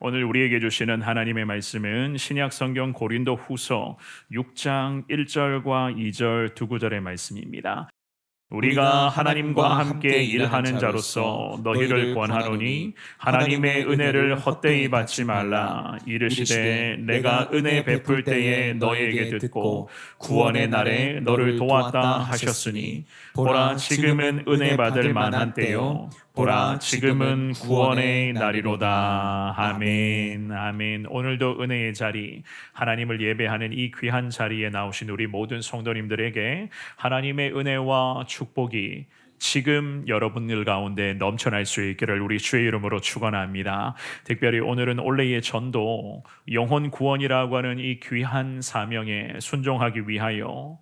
오늘 우리에게 주시는 하나님의 말씀은 신약 성경 고린도 후서 6장 1절과 2절 두 구절의 말씀입니다. 우리가 우리가 하나님과 하나님과 함께 함께 일하는 일하는 자로서 자로서 너희를 너희를 권하노니 권하노니 하나님의 하나님의 은혜를 은혜를 헛되이 헛되이 받지 받지 말라. 말라. 이르시되 이르시되 내가 내가 은혜 은혜 베풀 베풀 때에 때에 너희에게 너희에게 듣고 듣고 구원의 구원의 날에 날에 너를 너를 도왔다 도왔다 하셨으니 하셨으니 보라 보라 지금은 지금은 은혜 은혜 받을 받을 만한 만한 때요 때요 보라 보라 지금은 지금은 구원의 구원의 날이로다. 날이로다. 아멘. 아멘. 아멘. 오늘도 은혜의 자리, 하나님을 예배하는 이 귀한 자리에 나오신 우리 모든 성도님들에게 하나님의 은혜와 축복이 지금 여러분들 가운데 넘쳐날 수 있기를 우리 주의 이름으로 축원합니다. 특별히 오늘은 올레의 전도, 영혼 구원이라고 하는 이 귀한 사명에 순종하기 위하여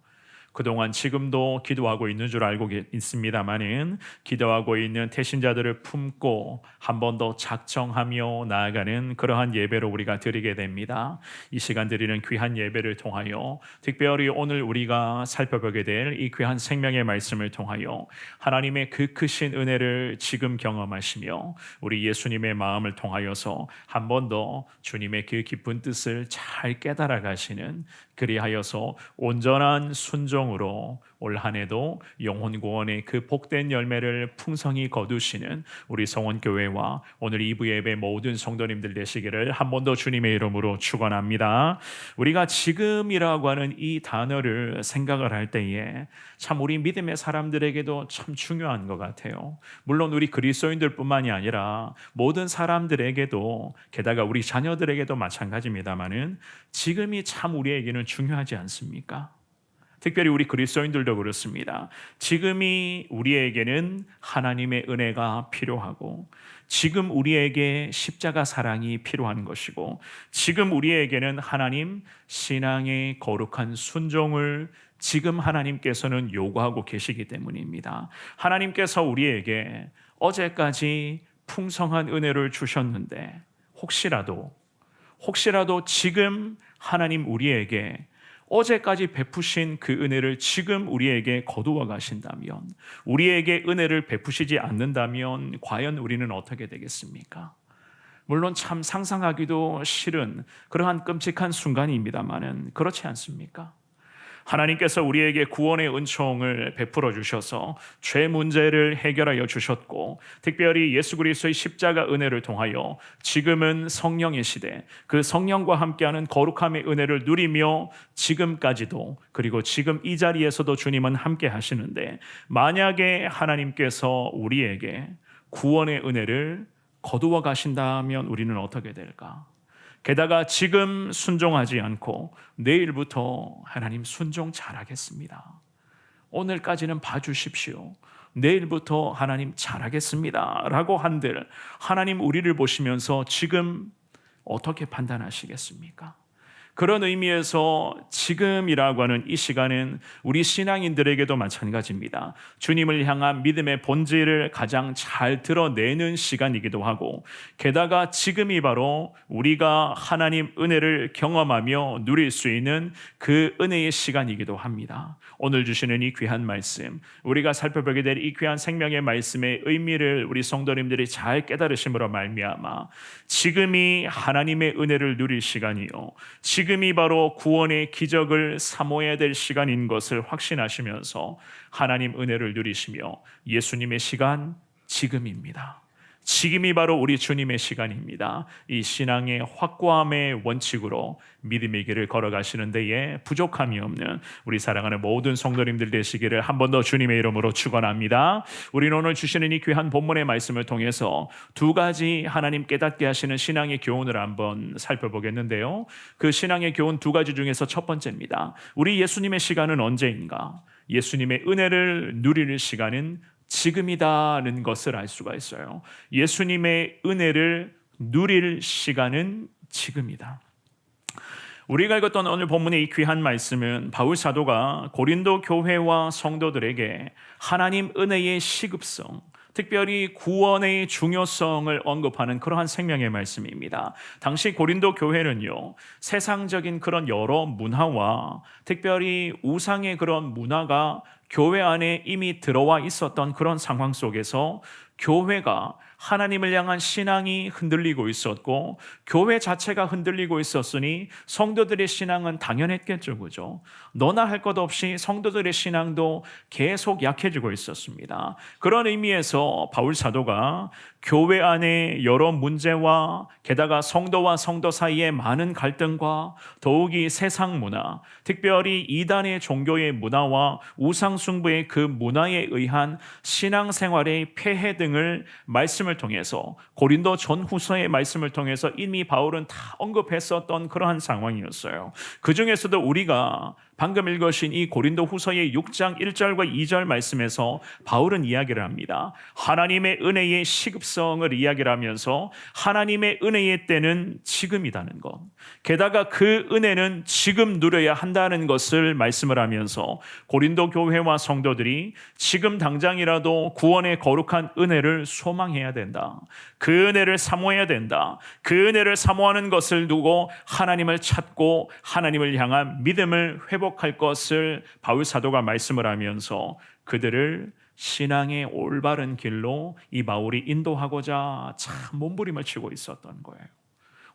그동안 지금도 기도하고 있는 줄 알고 있습니다만은 기도하고 있는 태신자들을 품고 한 번 더 작정하며 나아가는 그러한 예배로 우리가 드리게 됩니다. 이 시간 드리는 귀한 예배를 통하여 특별히 오늘 우리가 살펴보게 될 이 귀한 생명의 말씀을 통하여 하나님의 그 크신 은혜를 지금 경험하시며 우리 예수님의 마음을 통하여서 한 번 더 주님의 그 깊은 뜻을 잘 깨달아 가시는, 그리하여서 온전한 순종으로 올 한해도 영혼 구원의 그 복된 열매를 풍성히 거두시는 우리 성원교회와 오늘 2부 예배 모든 성도님들 되시기를 한 번 더 주님의 이름으로 축원합니다. 우리가 지금이라고 하는 이 단어를 생각을 할 때에 참 우리 믿음의 사람들에게도 참 중요한 것 같아요. 물론 우리 그리스도인들뿐만이 아니라 모든 사람들에게도, 게다가 우리 자녀들에게도 마찬가지입니다만은 지금이 참 우리에게는 중요하지 않습니까? 특별히 우리 그리스도인들도 그렇습니다. 지금이 우리에게는 하나님의 은혜가 필요하고, 지금 우리에게 십자가 사랑이 필요한 것이고, 지금 우리에게는 하나님 신앙의 거룩한 순종을 지금 하나님께서는 요구하고 계시기 때문입니다. 하나님께서 우리에게 어제까지 풍성한 은혜를 주셨는데 혹시라도 지금 하나님 우리에게 어제까지 베푸신 그 은혜를 지금 우리에게 거두어 가신다면, 우리에게 은혜를 베푸시지 않는다면 과연 우리는 어떻게 되겠습니까? 물론 참 상상하기도 싫은 그러한 끔찍한 순간입니다만은 그렇지 않습니까? 하나님께서 우리에게 구원의 은총을 베풀어 주셔서 죄 문제를 해결하여 주셨고, 특별히 예수 그리스도의 십자가 은혜를 통하여 지금은 성령의 시대, 그 성령과 함께하는 거룩함의 은혜를 누리며 지금까지도, 그리고 지금 이 자리에서도 주님은 함께 하시는데, 만약에 하나님께서 우리에게 구원의 은혜를 거두어 가신다면 우리는 어떻게 될까? 게다가 지금 순종하지 않고 내일부터 하나님 순종 잘하겠습니다, 오늘까지는 봐주십시오, 내일부터 하나님 잘하겠습니다 라고 한들 하나님 우리를 보시면서 지금 어떻게 판단하시겠습니까? 그런 의미에서 지금이라고 하는 이 시간은 우리 신앙인들에게도 마찬가지입니다. 주님을 향한 믿음의 본질을 가장 잘 드러내는 시간이기도 하고, 게다가 지금이 바로 우리가 하나님 은혜를 경험하며 누릴 수 있는 그 은혜의 시간이기도 합니다. 오늘 주시는 이 귀한 말씀, 우리가 살펴보게 될 이 귀한 생명의 말씀의 의미를 우리 성도님들이 잘 깨달으심으로 말미암아 지금이 하나님의 은혜를 누릴 시간이요, 지금이 바로 구원의 기적을 사모해야 될 시간인 것을 확신하시면서 하나님 은혜를 누리시며, 예수님의 시간 지금입니다. 지금이 바로 우리 주님의 시간입니다. 이 신앙의 확고함의 원칙으로 믿음의 길을 걸어가시는 데에 부족함이 없는 우리 사랑하는 모든 성도님들 되시기를 한 번 더 주님의 이름으로 축원합니다. 우리는 오늘 주시는 이 귀한 본문의 말씀을 통해서 두 가지 하나님 깨닫게 하시는 신앙의 교훈을 한번 살펴보겠는데요. 그 신앙의 교훈 두 가지 중에서 첫 번째입니다. 우리 예수님의 시간은 언제인가? 예수님의 은혜를 누릴 시간은 지금이다는 것을 알 수가 있어요. 예수님의 은혜를 누릴 시간은 지금이다. 우리가 읽었던 오늘 본문의 이 귀한 말씀은 바울 사도가 고린도 교회와 성도들에게 하나님 은혜의 시급성, 특별히 구원의 중요성을 언급하는 그러한 생명의 말씀입니다. 당시 고린도 교회는요, 세상적인 그런 여러 문화와 특별히 우상의 그런 문화가 교회 안에 이미 들어와 있었던 그런 상황 속에서 교회가 하나님을 향한 신앙이 흔들리고 있었고 교회 자체가 흔들리고 있었으니 성도들의 신앙은 당연했겠죠. 그죠? 너나 할 것 없이 성도들의 신앙도 계속 약해지고 있었습니다. 그런 의미에서 바울 사도가 교회 안에 여러 문제와 게다가 성도와 성도 사이에 많은 갈등과 더욱이 세상 문화, 특별히 이단의 종교의 문화와 우상숭배의 그 문화에 의한 신앙생활의 폐해 등을 말씀을 통해서 고린도 전후서의 말씀을 통해서 이미 바울은 다 언급했었던 그러한 상황이었어요. 그 중에서도 우리가 방금 읽으신 이 고린도 후서의 6장 1절과 2절 말씀에서 바울은 이야기를 합니다. 하나님의 은혜의 시급성을 이야기를 하면서 하나님의 은혜의 때는 지금이라는 것, 게다가 그 은혜는 지금 누려야 한다는 것을 말씀을 하면서 고린도 교회와 성도들이 지금 당장이라도 구원의 거룩한 은혜를 소망해야 된다. 그 은혜를 사모해야 된다. 그 은혜를 사모하는 것을 두고 하나님을 찾고 하나님을 향한 믿음을 회복할 것을 바울 사도가 말씀을 하면서 그들을 신앙의 올바른 길로 이 바울이 인도하고자 참 몸부림을 치고 있었던 거예요.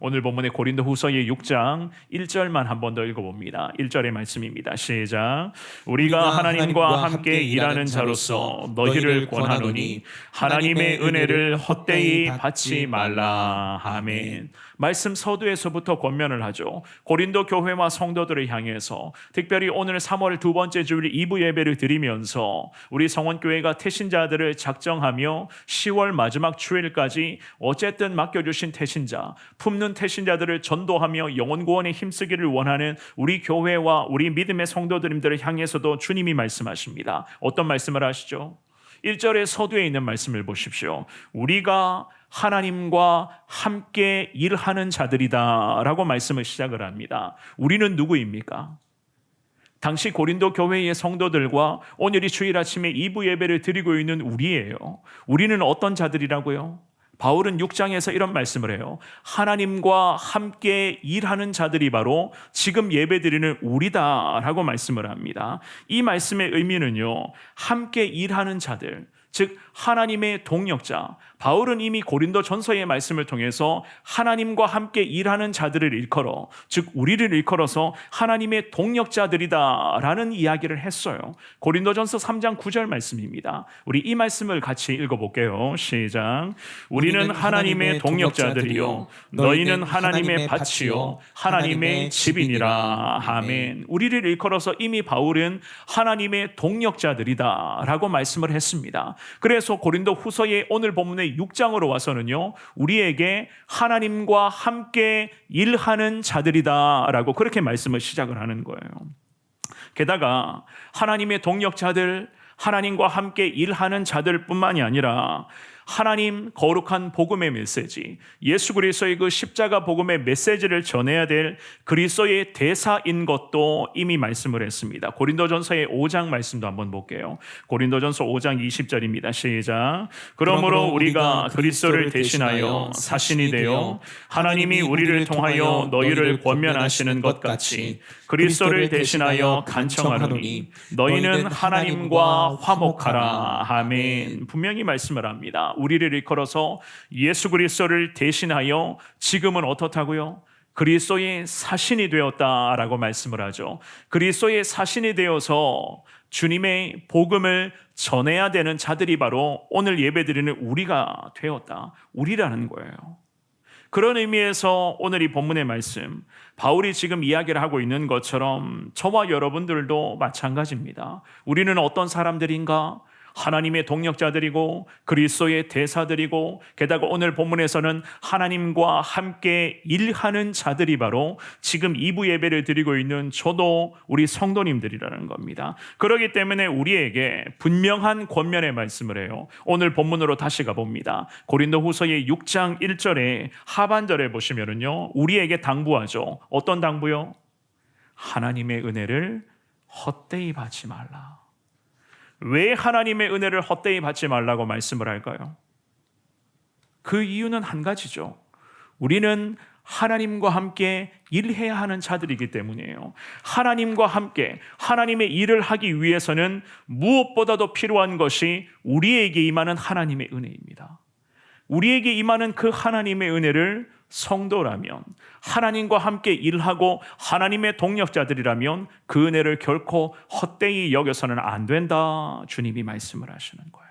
오늘 본문의 고린도 후서의 6장 1절만 한 번 더 읽어봅니다. 1절의 말씀입니다. 시작. 우리가 하나님과 함께 일하는 자로서 너희를 권하노니 하나님의 은혜를 헛되이 받지 말라. 아멘. 말씀 서두에서부터 권면을 하죠. 고린도 교회와 성도들을 향해서 특별히 오늘 3월 두 번째 주일 2부 예배를 드리면서 우리 성원교회가 태신자들을 작정하며 10월 마지막 주일까지 어쨌든 맡겨주신 태신자, 품는 태신자들을 전도하며 영혼 구원에 힘쓰기를 원하는 우리 교회와 우리 믿음의 성도들님들을 향해서도 주님이 말씀하십니다. 어떤 말씀을 하시죠? 1절의 서두에 있는 말씀을 보십시오. 우리가 하나님과 함께 일하는 자들이다 라고 말씀을 시작을 합니다. 우리는 누구입니까? 당시 고린도 교회의 성도들과 오늘이 주일 아침에 2부 예배를 드리고 있는 우리예요. 우리는 어떤 자들이라고요? 바울은 6장에서 이런 말씀을 해요. 하나님과 함께 일하는 자들이 바로 지금 예배드리는 우리다라고 말씀을 합니다. 이 말씀의 의미는요, 함께 일하는 자들, 즉 하나님의 동역자. 바울은 이미 고린도 전서의 말씀을 통해서 하나님과 함께 일하는 자들을 일컬어, 즉 우리를 일컬어서 하나님의 동역자들이다라는 이야기를 했어요. 고린도 전서 3장 9절 말씀입니다. 우리 이 말씀을 같이 읽어볼게요. 시작. 우리는 하나님의 동역자들이요 너희는 하나님의 밭이요 하나님의 집이니라. 아멘. 우리를 일컬어서 이미 바울은 하나님의 동역자들이다라고 말씀을 했습니다. 그래서 고린도 후서의 오늘 본문의 6장으로 와서는요, 우리에게 하나님과 함께 일하는 자들이다라고 그렇게 말씀을 시작을 하는 거예요. 게다가 하나님의 동역자들, 하나님과 함께 일하는 자들뿐만이 아니라 하나님 거룩한 복음의 메시지, 예수 그리스도의 그 십자가 복음의 메시지를 전해야 될 그리스도의 대사인 것도 이미 말씀을 했습니다. 고린도전서의 5장 말씀도 한번 볼게요. 고린도전서 5장 20절입니다. 시작. 그러므로 우리가 그리스도를 대신하여 사신이 되어 하나님이 우리를 통하여 너희를 권면하시는 것 같이 그리스도를 대신하여 간청하노니 너희는 하나님과 화목하라. 아멘. 분명히 말씀을 합니다. 우리를 일컬어서 예수 그리스도를 대신하여 지금은 어떻다고요? 그리스도의 사신이 되었다라고 말씀을 하죠. 그리스도의 사신이 되어서 주님의 복음을 전해야 되는 자들이 바로 오늘 예배드리는 우리가 되었다. 우리라는 거예요. 그런 의미에서 오늘 이 본문의 말씀, 바울이 지금 이야기를 하고 있는 것처럼 저와 여러분들도 마찬가지입니다. 우리는 어떤 사람들인가? 하나님의 동역자들이고 그리스도의 대사들이고 게다가 오늘 본문에서는 하나님과 함께 일하는 자들이 바로 지금 2부 예배를 드리고 있는 저도 우리 성도님들이라는 겁니다. 그렇기 때문에 우리에게 분명한 권면의 말씀을 해요. 오늘 본문으로 다시 가봅니다. 고린도 후서의 6장 1절에 하반절에 보시면은요, 우리에게 당부하죠. 어떤 당부요? 하나님의 은혜를 헛되이 받지 말라. 왜 하나님의 은혜를 헛되이 받지 말라고 말씀을 할까요? 그 이유는 한 가지죠. 우리는 하나님과 함께 일해야 하는 자들이기 때문이에요. 하나님과 함께 하나님의 일을 하기 위해서는 무엇보다도 필요한 것이 우리에게 임하는 하나님의 은혜입니다. 우리에게 임하는 그 하나님의 은혜를 성도라면, 하나님과 함께 일하고 하나님의 동력자들이라면 그 은혜를 결코 헛되이 여겨서는 안 된다, 주님이 말씀을 하시는 거예요.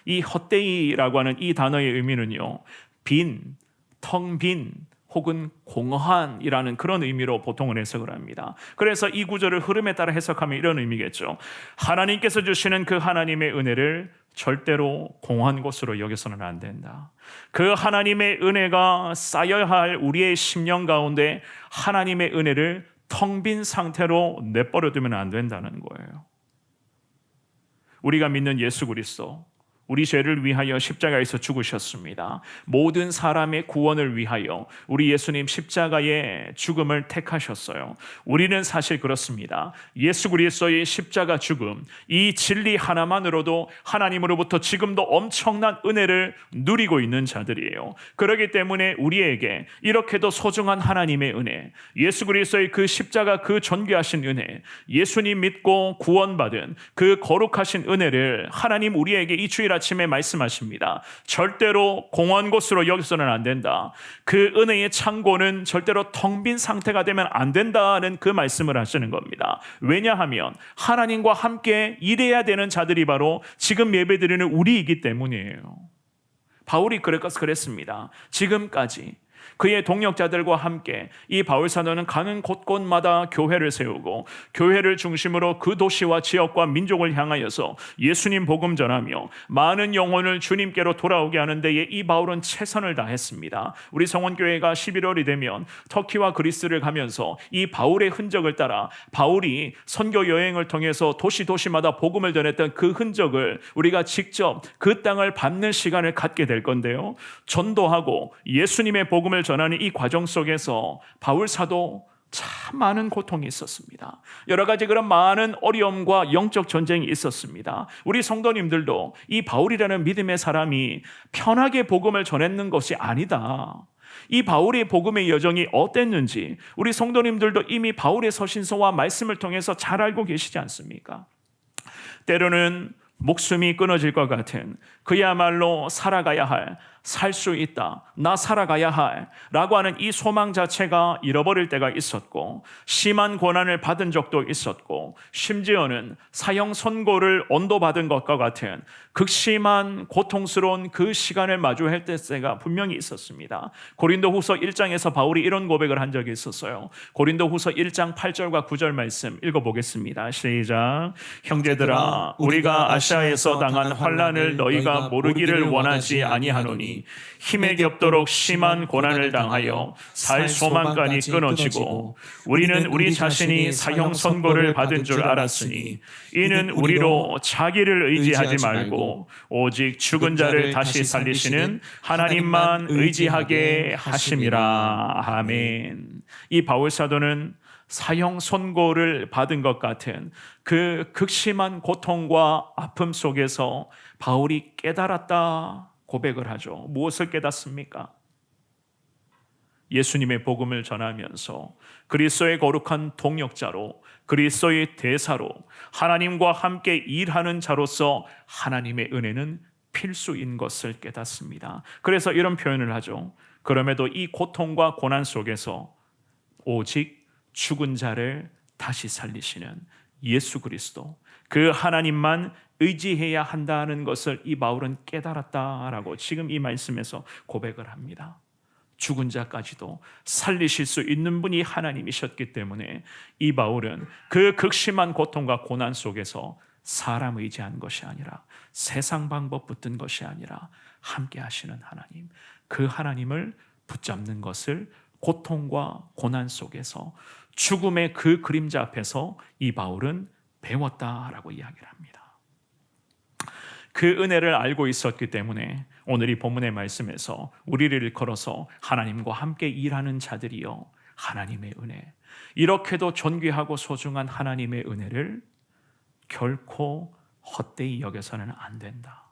이 헛되이라고 하는 이 단어의 의미는요, 빈, 텅 빈 혹은 공허한이라는 그런 의미로 보통은 해석을 합니다. 그래서 이 구절을 흐름에 따라 해석하면 이런 의미겠죠. 하나님께서 주시는 그 하나님의 은혜를 절대로 공허한 것으로 여겨서는 안 된다. 그 하나님의 은혜가 쌓여야 할 우리의 심령 가운데 하나님의 은혜를 텅 빈 상태로 내버려 두면 안 된다는 거예요. 우리가 믿는 예수 그리스도, 우리 죄를 위하여 십자가에서 죽으셨습니다. 모든 사람의 구원을 위하여 우리 예수님 십자가의 죽음을 택하셨어요. 우리는 사실 그렇습니다. 예수 그리스도의 십자가 죽음, 이 진리 하나만으로도 하나님으로부터 지금도 엄청난 은혜를 누리고 있는 자들이에요. 그렇기 때문에 우리에게 이렇게도 소중한 하나님의 은혜, 예수 그리스도의 그 십자가 그 존귀하신 은혜, 예수님 믿고 구원받은 그 거룩하신 은혜를 하나님 우리에게 이 주일 아침에 말씀하십니다. 절대로 공허한 곳으로 여기서는 안 된다. 그 은혜의 창고는 절대로 텅 빈 상태가 되면 안 된다는 그 말씀을 하시는 겁니다. 왜냐하면 하나님과 함께 일해야 되는 자들이 바로 지금 예배드리는 우리이기 때문이에요. 바울이 그랬습니다. 지금까지 그의 동역자들과 함께 이 바울 사도는 가는 곳곳마다 교회를 세우고 교회를 중심으로 그 도시와 지역과 민족을 향하여서 예수님 복음 전하며 많은 영혼을 주님께로 돌아오게 하는 데에 이 바울은 최선을 다했습니다. 우리 성원교회가 11월이 되면 터키와 그리스를 가면서 이 바울의 흔적을 따라 바울이 선교 여행을 통해서 도시마다 복음을 전했던 그 흔적을 우리가 직접 그 땅을 밟는 시간을 갖게 될 건데요, 전도하고 예수님의 복음을 전하는 이 과정 속에서 바울 사도 참 많은 고통이 있었습니다. 여러 가지 그런 많은 어려움과 영적 전쟁이 있었습니다. 우리 성도님들도 이 바울이라는 믿음의 사람이 편하게 복음을 전했는 것이 아니다. 이 바울의 복음의 여정이 어땠는지 우리 성도님들도 이미 바울의 서신서와 말씀을 통해서 잘 알고 계시지 않습니까? 때로는 목숨이 끊어질 것 같은, 그야말로 살아가야 할, 살 수 있다, 나 살아가야 할 라고 하는 이 소망 자체가 잃어버릴 때가 있었고, 심한 고난을 받은 적도 있었고, 심지어는 사형 선고를 언도받은 것과 같은 극심한 고통스러운 그 시간을 마주할 때가 분명히 있었습니다. 고린도후서 1장에서 바울이 이런 고백을 한 적이 있었어요. 고린도후서 1장 8절과 9절 말씀 읽어보겠습니다. 시작. 형제들아, 우리가 아시아에서 당한 환난을 너희가 모르기를 원하지 아니하노니 힘에 겹도록 심한 고난을 당하여 살 소망까지 끊어지고 우리는 우리 자신이 사형 선고를 받은 줄 알았으니 이는 우리로 자기를 의지하지 말고 오직 죽은 자를 다시 살리시는 하나님만 의지하게 하심이라. 아멘. 이 바울 사도는 사형 선고를 받은 것 같은 그 극심한 고통과 아픔 속에서 바울이 깨달았다 고백을 하죠. 무엇을 깨닫습니까? 예수님의 복음을 전하면서 그리스도의 거룩한 동역자로, 그리스도의 대사로, 하나님과 함께 일하는 자로서 하나님의 은혜는 필수인 것을 깨닫습니다. 그래서 이런 표현을 하죠. 그럼에도 이 고통과 고난 속에서 오직 죽은 자를 다시 살리시는 예수 그리스도, 그 하나님만 의지해야 한다는 것을 이 바울은 깨달았다라고 지금 이 말씀에서 고백을 합니다. 죽은 자까지도 살리실 수 있는 분이 하나님이셨기 때문에 이 바울은 그 극심한 고통과 고난 속에서 사람 의지한 것이 아니라, 세상 방법 붙든 것이 아니라 함께 하시는 하나님, 그 하나님을 붙잡는 것을 고통과 고난 속에서, 죽음의 그 그림자 앞에서 이 바울은 배웠다라고 이야기를 합니다. 그 은혜를 알고 있었기 때문에 오늘 이 본문의 말씀에서 우리를 일컬어서 하나님과 함께 일하는 자들이여 하나님의 은혜, 이렇게도 존귀하고 소중한 하나님의 은혜를 결코 헛되이 여겨서는 안 된다.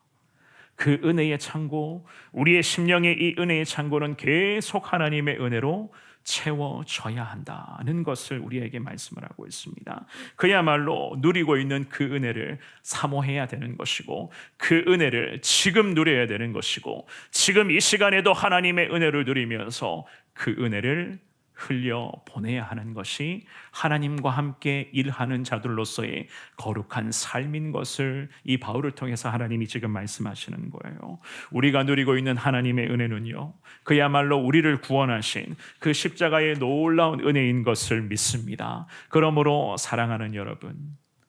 그 은혜의 창고, 우리의 심령의 이 은혜의 창고는 계속 하나님의 은혜로 채워져야 한다는 것을 우리에게 말씀을 하고 있습니다. 그야말로 누리고 있는 그 은혜를 사모해야 되는 것이고, 그 은혜를 지금 누려야 되는 것이고, 지금 이 시간에도 하나님의 은혜를 누리면서 그 은혜를 흘려 보내야 하는 것이 하나님과 함께 일하는 자들로서의 거룩한 삶인 것을 이 바울을 통해서 하나님이 지금 말씀하시는 거예요. 우리가 누리고 있는 하나님의 은혜는요, 그야말로 우리를 구원하신 그 십자가의 놀라운 은혜인 것을 믿습니다. 그러므로 사랑하는 여러분,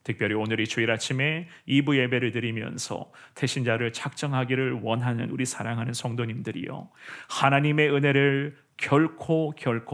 특별히 오늘 이 주일 아침에 2부 예배를 드리면서 태신자를 작정하기를 원하는 우리 사랑하는 성도님들이요, 하나님의 은혜를 결코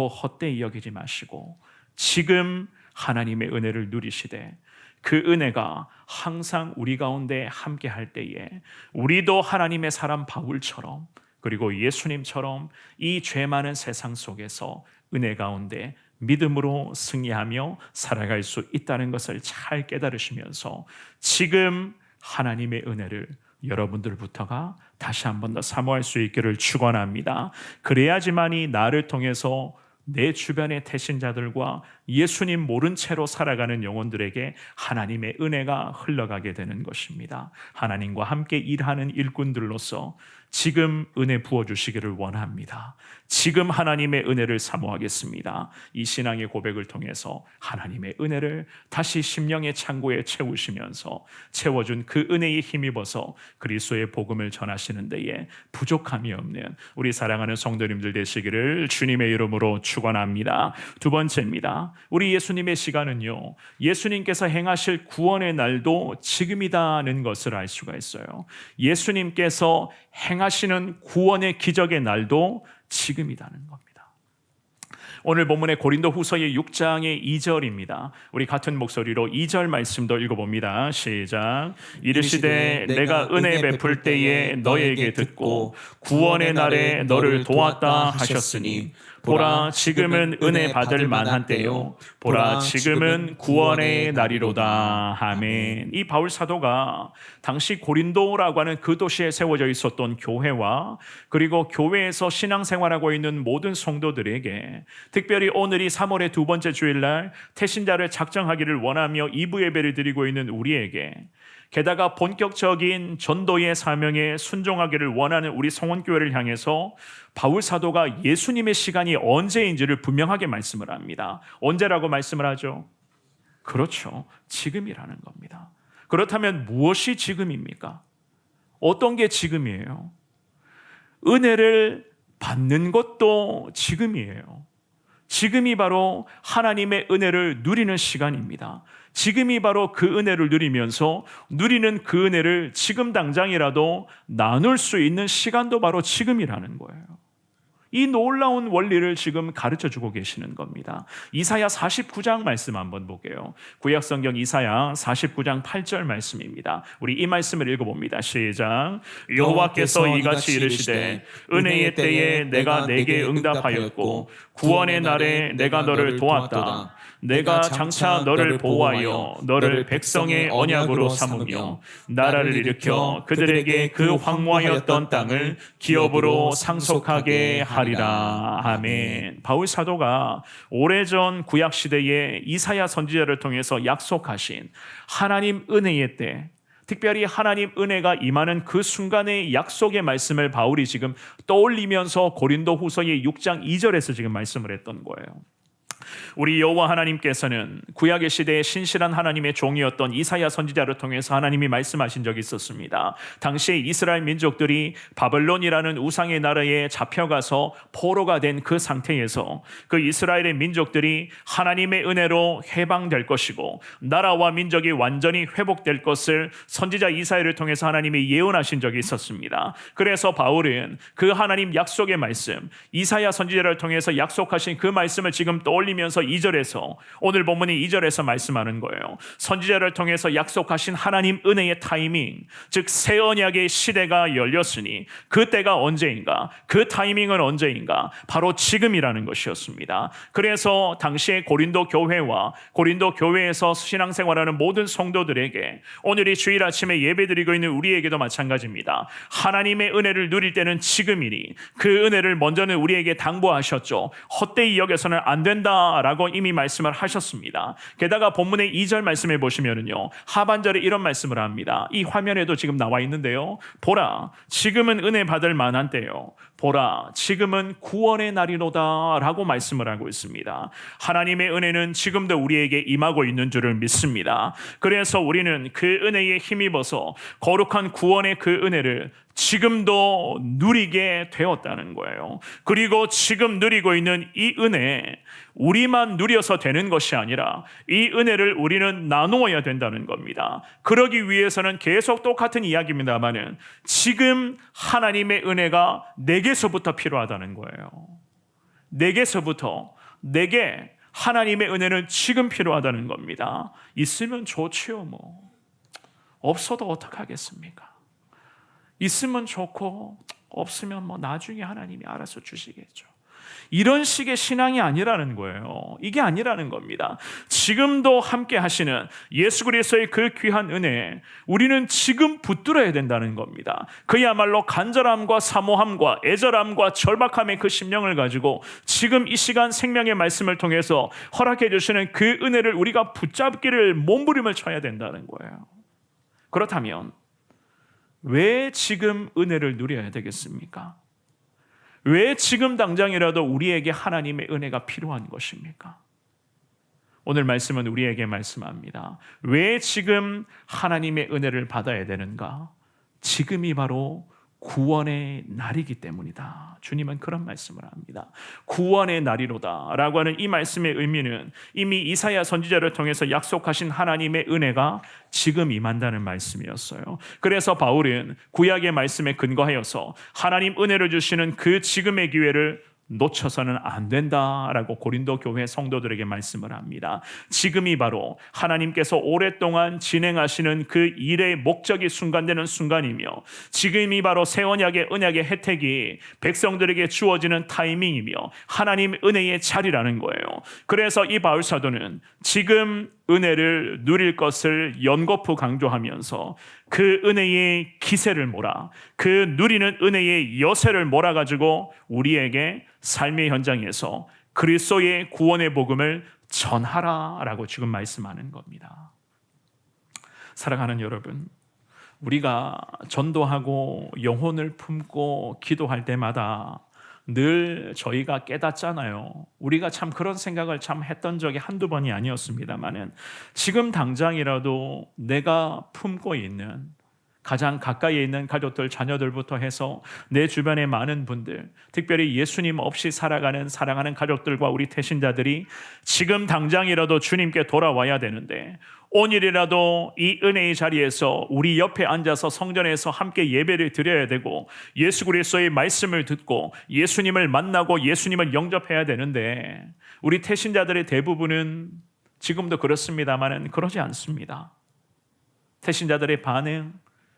헛되이 여기지 마시고 지금 하나님의 은혜를 누리시되, 그 은혜가 항상 우리 가운데 함께 할 때에 우리도 하나님의 사람 바울처럼, 그리고 예수님처럼 이 죄 많은 세상 속에서 은혜 가운데 믿음으로 승리하며 살아갈 수 있다는 것을 잘 깨달으시면서 지금 하나님의 은혜를 여러분들부터가 다시 한 번 더 사모할 수 있기를 축원합니다. 그래야지만이 나를 통해서 내 주변의 태신자들과 예수님 모른 채로 살아가는 영혼들에게 하나님의 은혜가 흘러가게 되는 것입니다. 하나님과 함께 일하는 일꾼들로서 지금 은혜 부어주시기를 원합니다. 지금 하나님의 은혜를 사모하겠습니다. 이 신앙의 고백을 통해서 하나님의 은혜를 다시 심령의 창고에 채우시면서 채워준 그 은혜에 힘입어서 그리스도의 복음을 전하시는 데에 부족함이 없는 우리 사랑하는 성도님들 되시기를 주님의 이름으로 축원합니다. 두 번째입니다. 우리 예수님의 시간은요, 예수님께서 행하실 구원의 날도 지금이다는 것을 알 수가 있어요. 예수님께서 행하시는 구원의 기적의 날도 지금이라는 겁니다. 오늘 본문의 고린도후서의 6장의 2절입니다. 우리 같은 목소리로 2절 말씀도 읽어봅니다. 시작. 이르시되 내가 은혜 베풀 때에 너에게 듣고 구원의 날에 너를 도왔다 하셨으니 보라 지금은 은혜 받을 만한 때요 보라 지금은 구원의 날이로다. 아멘. 이 바울 사도가 당시 고린도라고 하는 그 도시에 세워져 있었던 교회와 그리고 교회에서 신앙생활하고 있는 모든 성도들에게, 특별히 오늘이 3월의 두 번째 주일날 태신자를 작정하기를 원하며 2부 예배를 드리고 있는 우리에게, 게다가 본격적인 전도의 사명에 순종하기를 원하는 우리 성원교회를 향해서 바울 사도가 예수님의 시간이 언제인지를 분명하게 말씀을 합니다. 언제라고 말씀을 하죠? 그렇죠, 지금이라는 겁니다. 그렇다면 무엇이 지금입니까? 어떤 게 지금이에요? 은혜를 받는 것도 지금이에요. 지금이 바로 하나님의 은혜를 누리는 시간입니다. 지금이 바로 그 은혜를 누리면서 누리는 그 은혜를 지금 당장이라도 나눌 수 있는 시간도 바로 지금이라는 거예요. 이 놀라운 원리를 지금 가르쳐주고 계시는 겁니다. 이사야 49장 말씀 한번 볼게요. 구약성경 이사야 49장 8절 말씀입니다. 우리 이 말씀을 읽어봅니다. 시작. 여호와께서 이같이 이르시되 은혜의 때에 내가 내게 응답하였고 구원의 날에 내가 너를 도왔다. 내가 장차 너를 보호하여 너를 백성의 언약으로 삼으며 나라를 일으켜 그들에게 그 황무하였던 땅을 기업으로 상속하게 하리라. 아멘. 바울 사도가 오래전 구약 시대에 이사야 선지자를 통해서 약속하신 하나님 은혜의 때, 특별히 하나님 은혜가 임하는 그 순간의 약속의 말씀을 바울이 지금 떠올리면서 고린도후서의 6장 2절에서 지금 말씀을 했던 거예요. 우리 여호와 하나님께서는 구약의 시대에 신실한 하나님의 종이었던 이사야 선지자를 통해서 하나님이 말씀하신 적이 있었습니다. 당시 이스라엘 민족들이 바벨론이라는 우상의 나라에 잡혀가서 포로가 된 그 상태에서 그 이스라엘의 민족들이 하나님의 은혜로 해방될 것이고 나라와 민족이 완전히 회복될 것을 선지자 이사야를 통해서 하나님이 예언하신 적이 있었습니다. 그래서 바울은 그 하나님 약속의 말씀, 이사야 선지자를 통해서 약속하신 그 말씀을 지금 떠올리면서 버리면서 2절에서 오늘 본문이 2절에서 말씀하는 거예요. 선지자를 통해서 약속하신 하나님 은혜의 타이밍, 즉 새 언약의 시대가 열렸으니 그 때가 언제인가? 그 타이밍은 언제인가? 바로 지금이라는 것이었습니다. 그래서 당시에 고린도 교회와 고린도 교회에서 신앙생활하는 모든 성도들에게 오늘 이 주일 아침에 예배드리고 있는 우리에게도 마찬가지입니다. 하나님의 은혜를 누릴 때는 지금이니 그 은혜를 먼저는 우리에게 당부하셨죠. 헛되이 여겨서는 안 된다라고 이미 말씀을 하셨습니다. 게다가 본문의 2절 말씀해 보시면은요, 하반절에 이런 말씀을 합니다. 이 화면에도 지금 나와 있는데요. 보라, 지금은 은혜 받을 만한 때요. 보라, 지금은 구원의 날이로다 라고 말씀을 하고 있습니다. 하나님의 은혜는 지금도 우리에게 임하고 있는 줄을 믿습니다. 그래서 우리는 그 은혜에 힘입어서 거룩한 구원의 그 은혜를 지금도 누리게 되었다는 거예요. 그리고 지금 누리고 있는 이 은혜, 우리만 누려서 되는 것이 아니라 이 은혜를 우리는 나누어야 된다는 겁니다. 그러기 위해서는 계속 똑같은 이야기입니다만은 지금 하나님의 은혜가 내게서부터 필요하다는 거예요. 내게서부터, 내게 하나님의 은혜는 지금 필요하다는 겁니다. 있으면 좋지요, 뭐. 없어도 어떡하겠습니까? 있으면 좋고 없으면 뭐 나중에 하나님이 알아서 주시겠죠. 이런 식의 신앙이 아니라는 거예요. 이게 아니라는 겁니다. 지금도 함께 하시는 예수 그리스도의 그 귀한 은혜, 우리는 지금 붙들어야 된다는 겁니다. 그야말로 간절함과 사모함과 애절함과 절박함의 그 심령을 가지고 지금 이 시간 생명의 말씀을 통해서 허락해 주시는 그 은혜를 우리가 붙잡기를 몸부림을 쳐야 된다는 거예요. 그렇다면 왜 지금 은혜를 누려야 되겠습니까? 왜 지금 당장이라도 우리에게 하나님의 은혜가 필요한 것입니까? 오늘 말씀은 우리에게 말씀합니다. 왜 지금 하나님의 은혜를 받아야 되는가? 지금이 바로 구원의 날이기 때문이다. 주님은 그런 말씀을 합니다. 구원의 날이로다 라고 하는 이 말씀의 의미는 이미 이사야 선지자를 통해서 약속하신 하나님의 은혜가 지금 임한다는 말씀이었어요. 그래서 바울은 구약의 말씀에 근거하여서 하나님 은혜를 주시는 그 지금의 기회를 놓쳐서는 안 된다라고 고린도 교회 성도들에게 말씀을 합니다. 지금이 바로 하나님께서 오랫동안 진행하시는 그 일의 목적이 순간되는 순간이며 지금이 바로 새 언약의 은약의 혜택이 백성들에게 주어지는 타이밍이며 하나님 은혜의 자리라는 거예요. 그래서 이 바울 사도는 지금 은혜를 누릴 것을 연거푸 강조하면서 그 은혜의 기세를 몰아, 그 누리는 은혜의 여세를 몰아가지고 우리에게 삶의 현장에서 그리스도의 구원의 복음을 전하라라고 지금 말씀하는 겁니다. 사랑하는 여러분, 우리가 전도하고 영혼을 품고 기도할 때마다 늘 저희가 깨닫잖아요. 우리가 참 그런 생각을 참 했던 적이 한두 번이 아니었습니다만은 지금 당장이라도 내가 품고 있는 가장 가까이에 있는 가족들, 자녀들부터 해서 내 주변의 많은 분들, 특별히 예수님 없이 살아가는 사랑하는 가족들과 우리 태신자들이 지금 당장이라도 주님께 돌아와야 되는데 오늘이라도 이 은혜의 자리에서 우리 옆에 앉아서 성전에서 함께 예배를 드려야 되고 예수 그리스도의 말씀을 듣고 예수님을 만나고 예수님을 영접해야 되는데 우리 태신자들의 대부분은 지금도 그렇습니다만은 그러지 않습니다. 태신자들의 반응,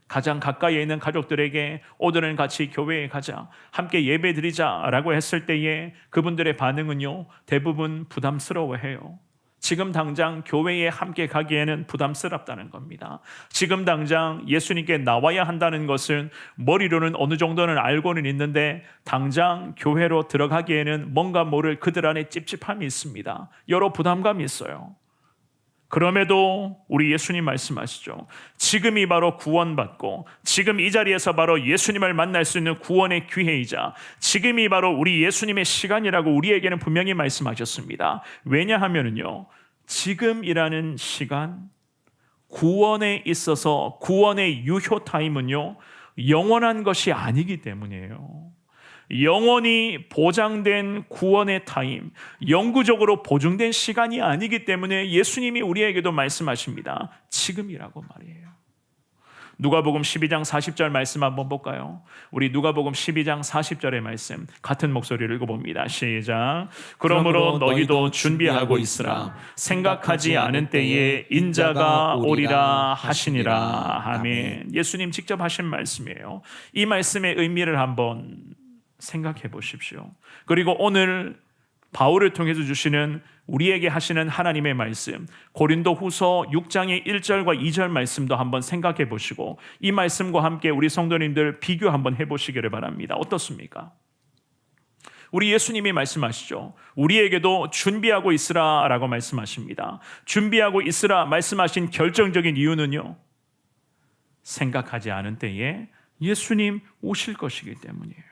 가장 가까이에 있는 가족들에게 오늘은 같이 교회에 가자, 함께 예배 드리자라고 했을 때에 그분들의 반응은요, 대부분 부담스러워해요. 지금 당장 교회에 함께 가기에는 부담스럽다는 겁니다. 지금 당장 예수님께 나와야 한다는 것은 머리로는 어느 정도는 알고는 있는데 당장 교회로 들어가기에는 뭔가 모를 그들 안에 찝찝함이 있습니다. 여러 부담감이 있어요. 그럼에도 우리 예수님 말씀하시죠. 지금이 바로 구원받고 지금 이 자리에서 바로 예수님을 만날 수 있는 구원의 기회이자 지금이 바로 우리 예수님의 시간이라고 우리에게는 분명히 말씀하셨습니다. 왜냐하면요, 지금이라는 시간, 구원에 있어서 구원의 유효 타임은요, 영원한 것이 아니기 때문이에요. 영원히 보장된 구원의 타임, 영구적으로 보증된 시간이 아니기 때문에 예수님이 우리에게도 말씀하십니다. 지금이라고 말이에요. 누가복음 12장 40절 말씀 한번 볼까요? 우리 누가복음 12장 40절의 말씀 같은 목소리를 읽어봅니다. 시작. 그러므로 너희도 준비하고 있으라. 생각하지 않은 때에 인자가 오리라 하시니라. 아멘. 예수님 직접 하신 말씀이에요. 이 말씀의 의미를 한번 생각해 보십시오. 그리고 오늘 바울을 통해서 주시는 우리에게 하시는 하나님의 말씀, 고린도후서 6장의 1절과 2절 말씀도 한번 생각해 보시고 이 말씀과 함께 우리 성도님들 비교 한번 해보시기를 바랍니다. 어떻습니까? 우리 예수님이 말씀하시죠. 우리에게도 준비하고 있으라 라고 말씀하십니다. 준비하고 있으라 말씀하신 결정적인 이유는요, 생각하지 않은 때에 예수님 오실 것이기 때문이에요.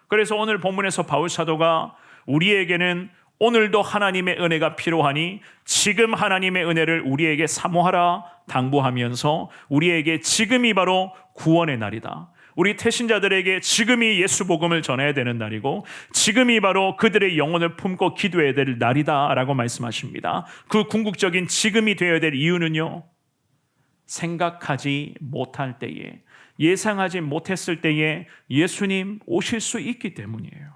그래서 오늘 본문에서 바울 사도가 우리에게는 오늘도 하나님의 은혜가 필요하니 지금 하나님의 은혜를 우리에게 사모하라 당부하면서 우리에게 지금이 바로 구원의 날이다. 우리 태신자들에게 지금이 예수 복음을 전해야 되는 날이고 지금이 바로 그들의 영혼을 품고 기도해야 될 날이다 라고 말씀하십니다. 그 궁극적인 지금이 되어야 될 이유는요, 생각하지 못할 때에, 예상하지 못했을 때에 예수님 오실 수 있기 때문이에요.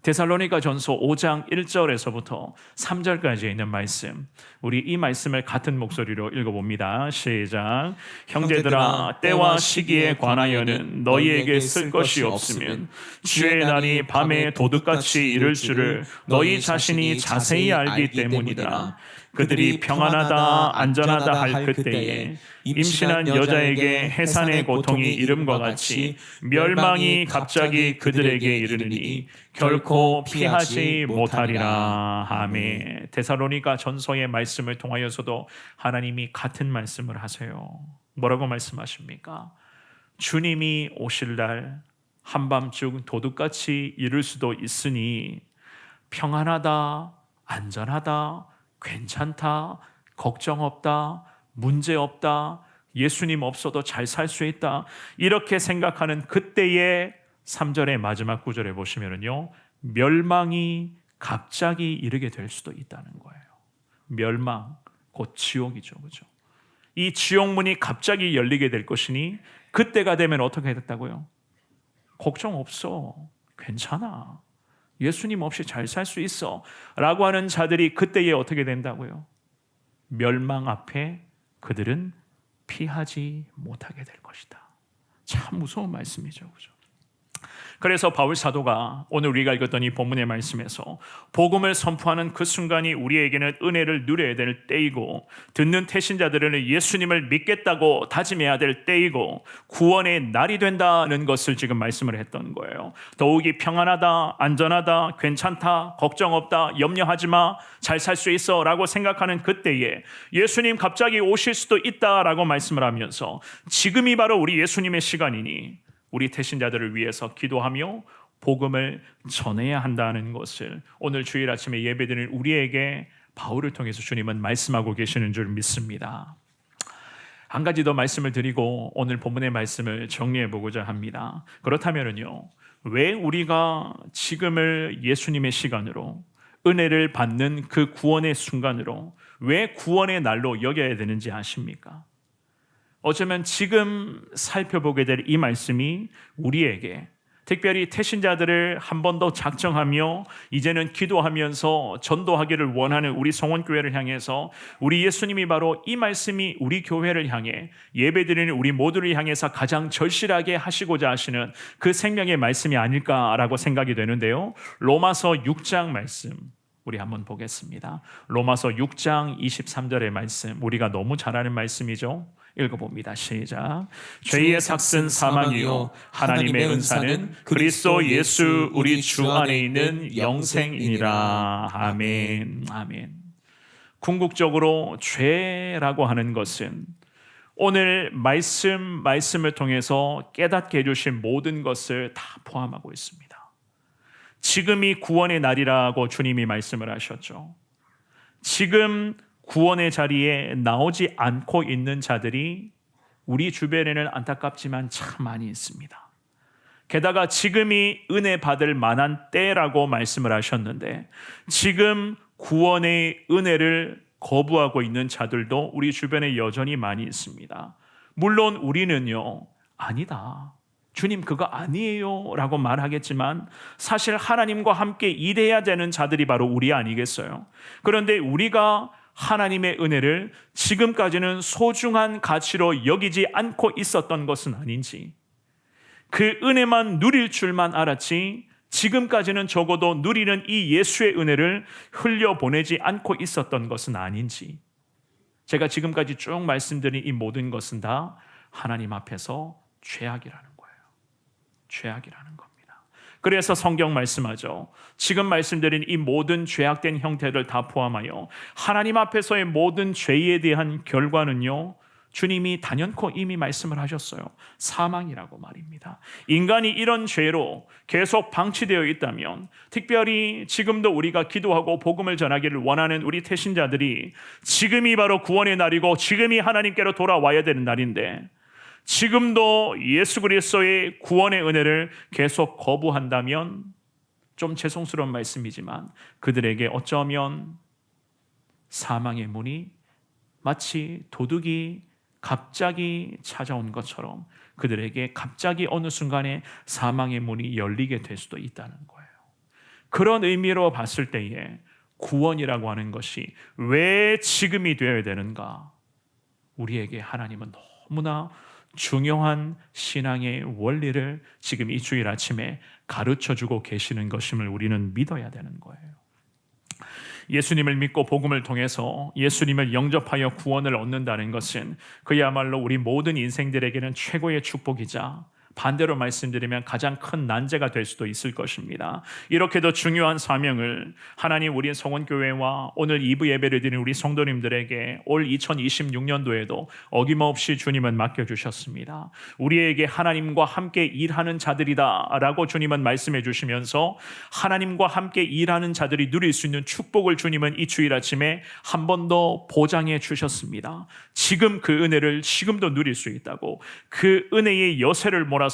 데살로니가 전서 5장 1절에서부터 3절까지 있는 말씀, 우리 이 말씀을 같은 목소리로 읽어봅니다. 시작. 형제들아, 때와 시기에 관하여는 너희에게 쓸 것이 없으면 주의 날이 밤에 도둑같이 이를 줄을 너희 자신이 자세히 알기 때문이다. 그들이 평안하다 안전하다 할 그때에 임신한 여자에게 해산의 고통이 이름과 같이 멸망이 갑자기 그들에게 이르느니 결코 피하지 못하리라. 아멘. 데살로니가 전서의 말씀을 통하여서도 하나님이 같은 말씀을 하세요. 뭐라고 말씀하십니까? 주님이 오실 날 한밤중 도둑같이 이를 수도 있으니 평안하다 안전하다 괜찮다, 걱정 없다, 문제 없다, 예수님 없어도 잘 살 수 있다, 이렇게 생각하는 그때의 3절의 마지막 구절에 보시면요, 멸망이 갑자기 이르게 될 수도 있다는 거예요. 멸망, 곧 지옥이죠, 그죠? 이 지옥문이 갑자기 열리게 될 것이니 그때가 되면 어떻게 됐다고요? 걱정 없어, 괜찮아, 예수님 없이 잘 살 수 있어 라고 하는 자들이 그때에 어떻게 된다고요? 멸망 앞에 그들은 피하지 못하게 될 것이다. 참 무서운 말씀이죠, 그죠? 그래서 바울 사도가 오늘 우리가 읽었던 이 본문의 말씀에서 복음을 선포하는 그 순간이 우리에게는 은혜를 누려야 될 때이고 듣는 태신자들은 예수님을 믿겠다고 다짐해야 될 때이고 구원의 날이 된다는 것을 지금 말씀을 했던 거예요. 더욱이 평안하다, 안전하다, 괜찮다, 걱정 없다, 염려하지 마, 잘 살 수 있어 라고 생각하는 그때에 예수님 갑자기 오실 수도 있다라고 말씀을 하면서 지금이 바로 우리 예수님의 시간이니 우리 태신자들을 위해서 기도하며 복음을 전해야 한다는 것을 오늘 주일 아침에 예배드리는 우리에게 바울을 통해서 주님은 말씀하고 계시는 줄 믿습니다. 한 가지 더 말씀을 드리고 오늘 본문의 말씀을 정리해 보고자 합니다. 그렇다면요, 왜 우리가 지금을 예수님의 시간으로 은혜를 받는 그 구원의 순간으로 왜 구원의 날로 여겨야 되는지 아십니까? 어쩌면 지금 살펴보게 될 이 말씀이 우리에게 특별히 태신자들을 한 번 더 작정하며 이제는 기도하면서 전도하기를 원하는 우리 성원교회를 향해서 우리 예수님이 바로 이 말씀이 우리 교회를 향해 예배드리는 우리 모두를 향해서 가장 절실하게 하시고자 하시는 그 생명의 말씀이 아닐까라고 생각이 되는데요. 로마서 6장 말씀 우리 한번 보겠습니다. 로마서 6장 23절의 말씀, 우리가 너무 잘 아는 말씀이죠. 읽어봅니다. 시작. 죄의 삭은 사망이요 하나님의 은사는 그리스도 예수 우리 주 안에 있는 영생이니라. 아멘. 아멘. 궁극적으로 죄라고 하는 것은 오늘 말씀을 통해서 깨닫게 해주신 모든 것을 다 포함하고 있습니다. 지금이 구원의 날이라고 주님이 말씀을 하셨죠. 지금 구원의 자리에 나오지 않고 있는 자들이 우리 주변에는 안타깝지만 참 많이 있습니다. 게다가 지금이 은혜 받을 만한 때라고 말씀을 하셨는데 지금 구원의 은혜를 거부하고 있는 자들도 우리 주변에 여전히 많이 있습니다. 물론 우리는요, 아니다, 주님 그거 아니에요 라고 말하겠지만 사실 하나님과 함께 일해야 되는 자들이 바로 우리 아니겠어요? 그런데 우리가 하나님의 은혜를 지금까지는 소중한 가치로 여기지 않고 있었던 것은 아닌지, 그 은혜만 누릴 줄만 알았지 지금까지는 적어도 누리는 이 예수의 은혜를 흘려보내지 않고 있었던 것은 아닌지, 제가 지금까지 쭉 말씀드린 이 모든 것은 다 하나님 앞에서 죄악이라는 거예요. 죄악이라는 겁니다. 그래서 성경 말씀하죠. 지금 말씀드린 이 모든 죄악된 형태를 다 포함하여 하나님 앞에서의 모든 죄에 대한 결과는요, 주님이 단연코 이미 말씀을 하셨어요. 사망이라고 말입니다. 인간이 이런 죄로 계속 방치되어 있다면, 특별히 지금도 우리가 기도하고 복음을 전하기를 원하는 우리 태신자들이 지금이 바로 구원의 날이고 지금이 하나님께로 돌아와야 되는 날인데, 지금도 예수 그리스도의 구원의 은혜를 계속 거부한다면, 좀 죄송스러운 말씀이지만 그들에게 어쩌면 사망의 문이 마치 도둑이 갑자기 찾아온 것처럼 그들에게 갑자기 어느 순간에 사망의 문이 열리게 될 수도 있다는 거예요. 그런 의미로 봤을 때에 구원이라고 하는 것이 왜 지금이 되어야 되는가? 우리에게 하나님은 너무나 중요한 신앙의 원리를 지금 이 주일 아침에 가르쳐주고 계시는 것임을 우리는 믿어야 되는 거예요. 예수님을 믿고 복음을 통해서 예수님을 영접하여 구원을 얻는다는 것은 그야말로 우리 모든 인생들에게는 최고의 축복이자, 반대로 말씀드리면 가장 큰 난제가 될 수도 있을 것입니다. 이렇게도 중요한 사명을 하나님 우리 성원교회와 오늘 2부 예배를 드린 우리 성도님들에게 올 2026년도에도 어김없이 주님은 맡겨주셨습니다. 우리에게 하나님과 함께 일하는 자들이다 라고 주님은 말씀해 주시면서 하나님과 함께 일하는 자들이 누릴 수 있는 축복을 주님은 이 주일 아침에 한 번 더 보장해 주셨습니다. 지금 그 은혜를 지금도 누릴 수 있다고, 그 은혜의 여세를 몰아서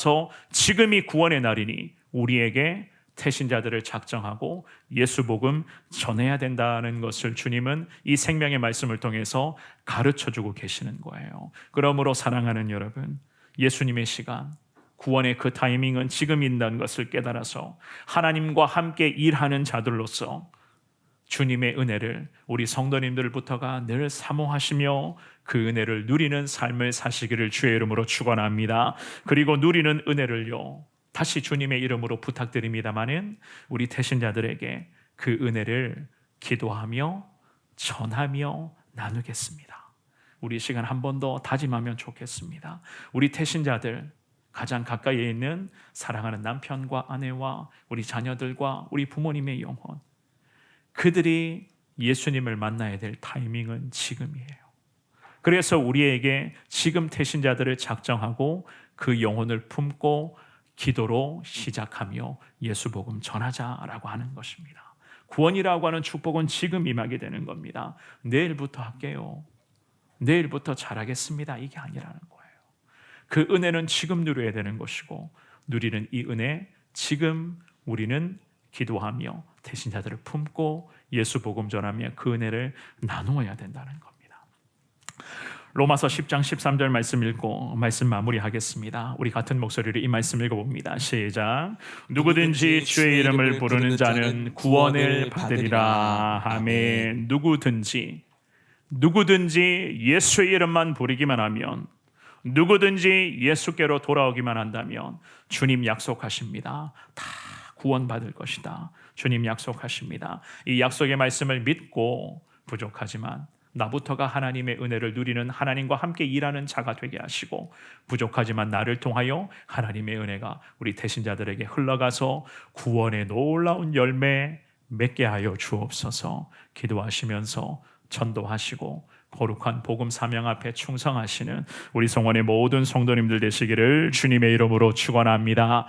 지금이 구원의 날이니 우리에게 태신자들을 작정하고 예수 복음 전해야 된다는 것을 주님은 이 생명의 말씀을 통해서 가르쳐주고 계시는 거예요. 그러므로 사랑하는 여러분, 예수님의 시간, 구원의 그 타이밍은 지금인다는 것을 깨달아서 하나님과 함께 일하는 자들로서 주님의 은혜를 우리 성도님들부터가 늘 사모하시며 그 은혜를 누리는 삶을 사시기를 주의 이름으로 축원합니다. 그리고 누리는 은혜를요, 다시 주님의 이름으로 부탁드립니다마는 우리 태신자들에게 그 은혜를 기도하며 전하며 나누겠습니다. 우리 시간 한 번 더 다짐하면 좋겠습니다. 우리 태신자들, 가장 가까이에 있는 사랑하는 남편과 아내와 우리 자녀들과 우리 부모님의 영혼, 그들이 예수님을 만나야 될 타이밍은 지금이에요. 그래서 우리에게 지금 태신자들을 작정하고 그 영혼을 품고 기도로 시작하며 예수 복음 전하자라고 하는 것입니다. 구원이라고 하는 축복은 지금 임하게 되는 겁니다. 내일부터 할게요, 내일부터 잘하겠습니다, 이게 아니라는 거예요. 그 은혜는 지금 누려야 되는 것이고, 누리는 이 은혜 지금 우리는 기도하며 태신자들을 품고 예수 복음 전하며 그 은혜를 나누어야 된다는 겁니다. 로마서 10장 13절 말씀 읽고 말씀 마무리하겠습니다. 우리 같은 목소리로 이 말씀 읽어봅니다. 시작. 누구든지 주의 이름을 부르는 자는 구원을 받으리라. 아멘. 누구든지 예수의 이름만 부르기만 하면, 누구든지 예수께로 돌아오기만 한다면 주님 약속하십니다. 다 구원받을 것이다. 주님 약속하십니다. 이 약속의 말씀을 믿고 부족하지만 나부터가 하나님의 은혜를 누리는, 하나님과 함께 일하는 자가 되게 하시고, 부족하지만 나를 통하여 하나님의 은혜가 우리 태신자들에게 흘러가서 구원의 놀라운 열매 맺게 하여 주옵소서. 기도하시면서 전도하시고 거룩한 복음 사명 앞에 충성하시는 우리 성원의 모든 성도님들 되시기를 주님의 이름으로 축원합니다.